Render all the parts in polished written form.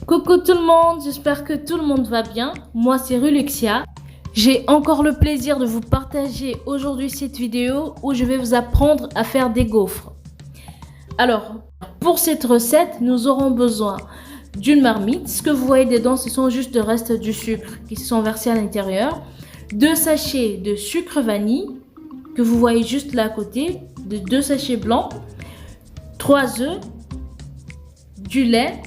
Coucou tout le monde, j'espère que tout le monde va bien. Moi c'est Ruluxia. J'ai encore le plaisir de vous partager aujourd'hui cette vidéo où je vais vous apprendre à faire des gaufres. Alors, pour cette recette, nous aurons besoin d'une marmite. Ce que vous voyez dedans, ce sont juste le reste du sucre qui sont versés à l'intérieur. 2 sachets de sucre vanille que vous voyez juste là à côté, de 2 sachets blancs, 3 œufs, du lait,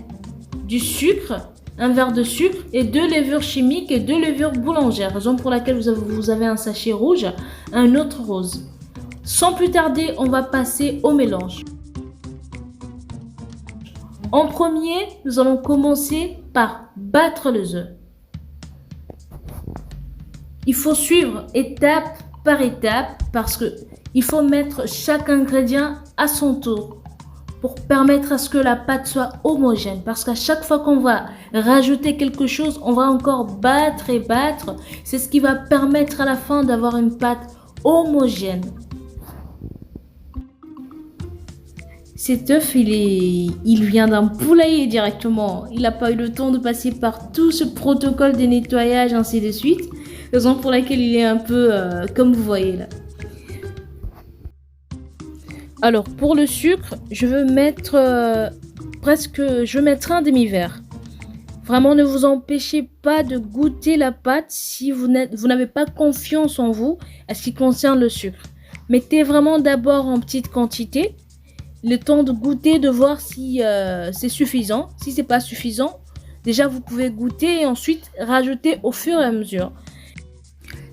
du sucre, un verre de sucre et 2 levures chimiques et 2 levures boulangères, raison pour laquelle vous avez un sachet rouge, un autre rose. Sans plus tarder, on va passer au mélange. En premier, nous allons commencer par battre les œufs. Il faut suivre étape par étape parce que il faut mettre chaque ingrédient à son tour pour permettre à ce que la pâte soit homogène. Parce qu'à chaque fois qu'on va rajouter quelque chose, on va encore battre et battre. C'est ce qui va permettre à la fin d'avoir une pâte homogène. Cet œuf, il vient d'un poulailler directement. Il n'a pas eu le temps de passer par tout ce protocole de nettoyage, ainsi de suite. Raison pour laquelle il est un peu comme vous voyez là. Alors pour le sucre, je veux mettre un demi-verre. Vraiment, ne vous empêchez pas de goûter la pâte si vous n'avez pas confiance en vous à ce qui concerne le sucre. Mettez vraiment d'abord en petite quantité, le temps de goûter, de voir si c'est suffisant. Si c'est pas suffisant, déjà vous pouvez goûter et ensuite rajouter au fur et à mesure.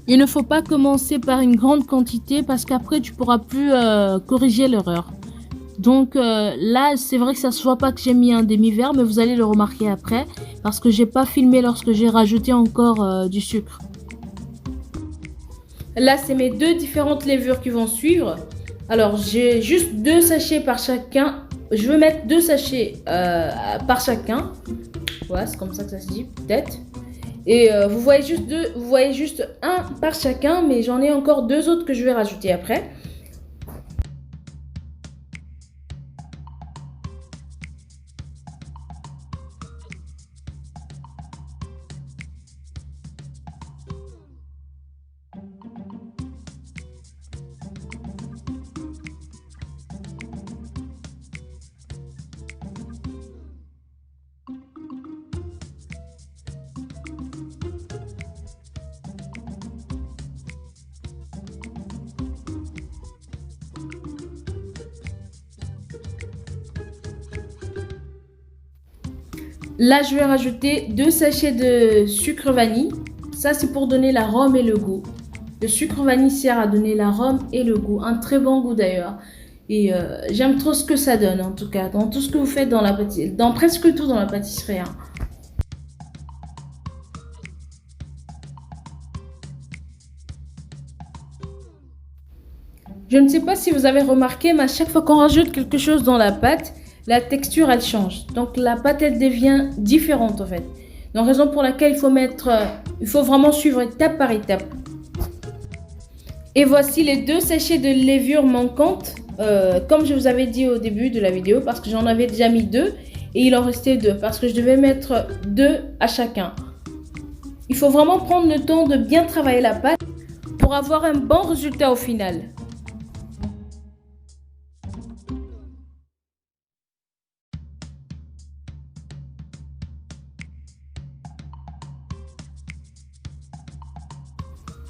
Il ne faut pas commencer par une grande quantité parce qu'après tu pourras plus corriger l'erreur. Donc là, c'est vrai que ça se voit pas que j'ai mis un demi-verre, mais vous allez le remarquer après parce que j'ai pas filmé lorsque j'ai rajouté encore du sucre. Là, c'est mes 2 différentes levures qui vont suivre. Alors, j'ai juste 2 sachets par chacun. Je veux mettre 2 sachets par chacun. Ouais, c'est comme ça que ça se dit, peut-être. Et vous voyez juste un par chacun, mais j'en ai encore 2 autres que je vais rajouter après. Là, je vais rajouter 2 sachets de sucre vanille. Ça, c'est pour donner l'arôme et le goût. Le sucre vanille sert à donner l'arôme et le goût. Un très bon goût d'ailleurs. Et j'aime trop ce que ça donne en tout cas. Dans tout ce que vous faites dans la pâtisserie. Dans presque tout dans la pâtisserie. Hein. Je ne sais pas si vous avez remarqué, mais à chaque fois qu'on rajoute quelque chose dans la pâte, la texture elle change. Donc la pâte elle devient différente en fait. Donc raison pour laquelle il faut vraiment suivre étape par étape. Et voici les 2 sachets de levure manquantes, comme je vous avais dit au début de la vidéo, parce que j'en avais déjà mis 2 et il en restait 2 parce que je devais mettre 2 à chacun. Il faut vraiment prendre le temps de bien travailler la pâte pour avoir un bon résultat au final.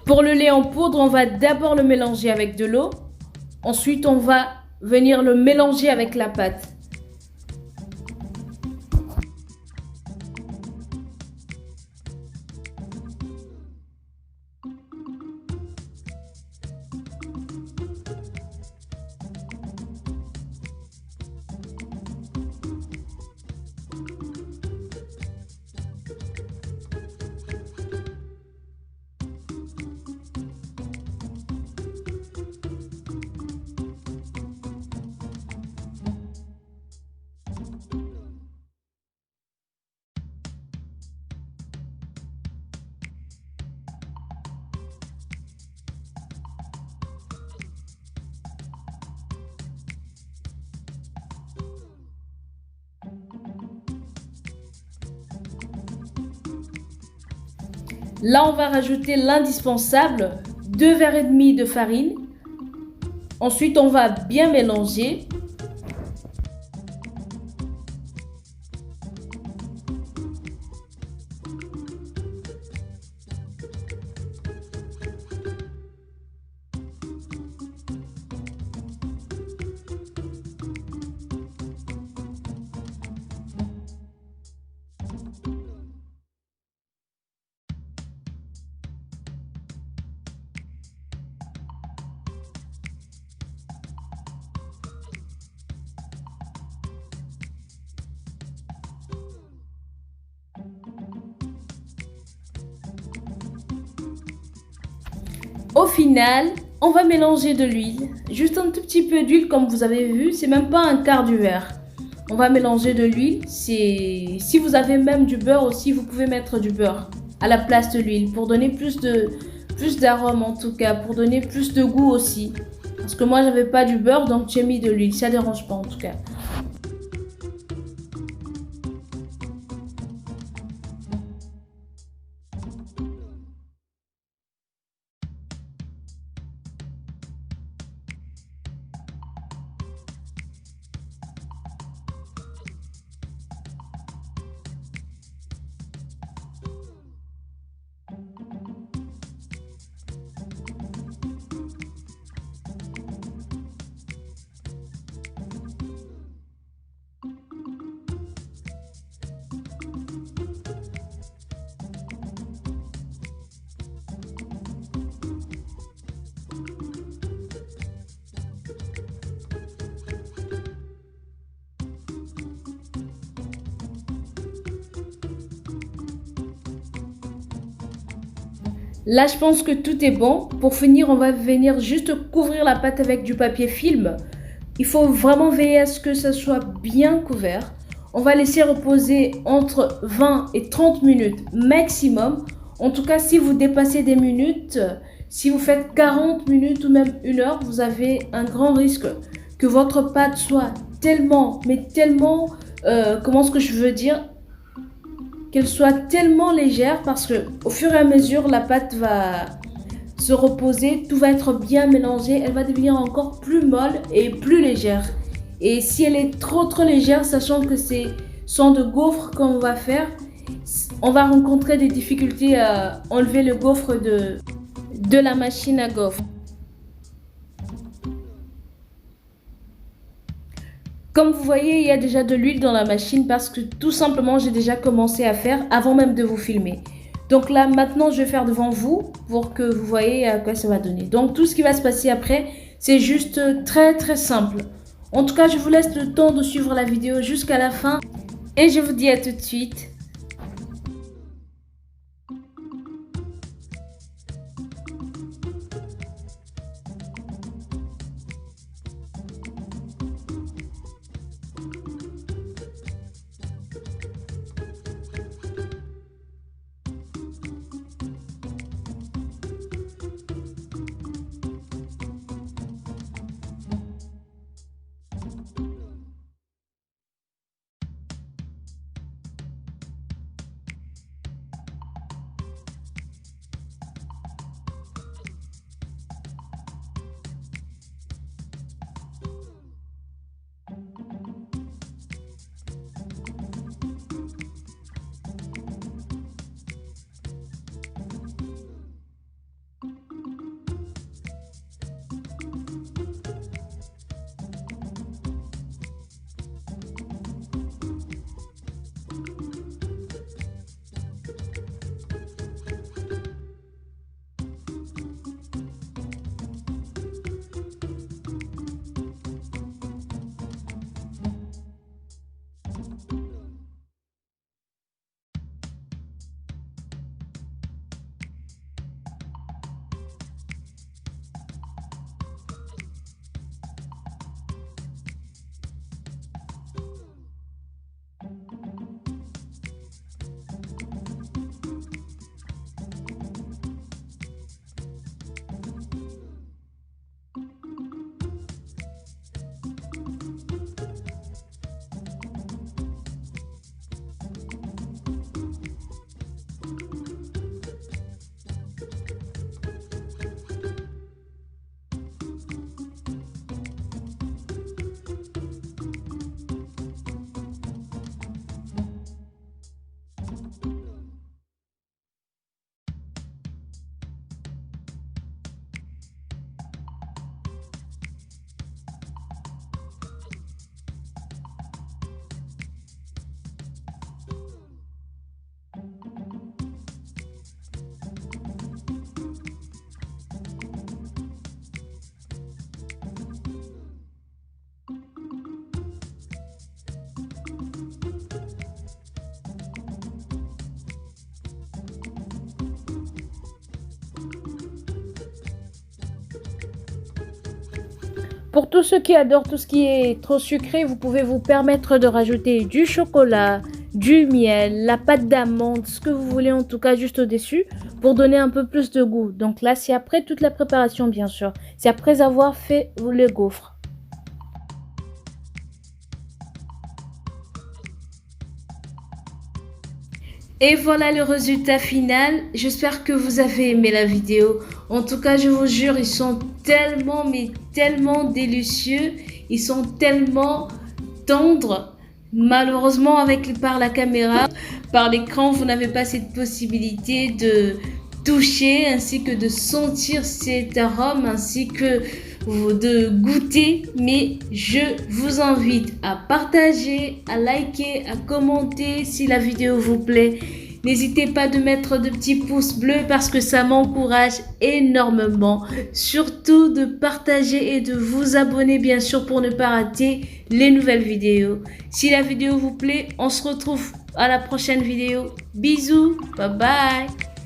Pour le lait en poudre, on va d'abord le mélanger avec de l'eau. Ensuite, on va venir le mélanger avec la pâte. Là, on va rajouter l'indispensable, 2 verres et demi de farine. Ensuite, on va bien mélanger. Au final, on va mélanger de l'huile, juste un tout petit peu d'huile comme vous avez vu, c'est même pas un quart du verre. On va mélanger de l'huile, si vous avez même du beurre aussi, vous pouvez mettre du beurre à la place de l'huile pour donner plus d'arôme en tout cas, pour donner plus de goût aussi. Parce que moi j'avais pas du beurre donc j'ai mis de l'huile, ça dérange pas en tout cas. Là, je pense que tout est bon. Pour finir, on va venir juste couvrir la pâte avec du papier film. Il faut vraiment veiller à ce que ça soit bien couvert. On va laisser reposer entre 20 et 30 minutes maximum. En tout cas, si vous dépassez des minutes, si vous faites 40 minutes ou même 1 heure, vous avez un grand risque que votre pâte soit tellement, mais tellement, comment est-ce que je veux dire, qu'elle soit tellement légère parce que au fur et à mesure la pâte va se reposer, tout va être bien mélangé, elle va devenir encore plus molle et plus légère. Et si elle est trop légère, sachant que c'est sont de gaufres qu'on va faire, on va rencontrer des difficultés à enlever le gaufre de la machine à gaufres. Comme vous voyez, il y a déjà de l'huile dans la machine parce que tout simplement, j'ai déjà commencé à faire avant même de vous filmer. Donc là, maintenant, je vais faire devant vous pour que vous voyez à quoi ça va donner. Donc tout ce qui va se passer après, c'est juste très simple. En tout cas, je vous laisse le temps de suivre la vidéo jusqu'à la fin et je vous dis à tout de suite. Pour tous ceux qui adorent tout ce qui est trop sucré, vous pouvez vous permettre de rajouter du chocolat, du miel, la pâte d'amande, ce que vous voulez en tout cas juste au-dessus pour donner un peu plus de goût. Donc là, c'est après toute la préparation bien sûr. C'est après avoir fait le gaufre. Et voilà le résultat final. J'espère que vous avez aimé la vidéo. En tout cas, je vous jure, ils sont tellement, mais tellement délicieux. Ils sont tellement tendres. Malheureusement, par la caméra, par l'écran, vous n'avez pas cette possibilité de toucher ainsi que de sentir cet arôme ainsi que de goûter, mais je vous invite à partager, à liker, à commenter si la vidéo vous plaît. N'hésitez pas de mettre de petits pouces bleus parce que ça m'encourage énormément. Surtout de partager et de vous abonner bien sûr pour ne pas rater les nouvelles vidéos. Si la vidéo vous plaît, on se retrouve à la prochaine vidéo. Bisous, bye bye.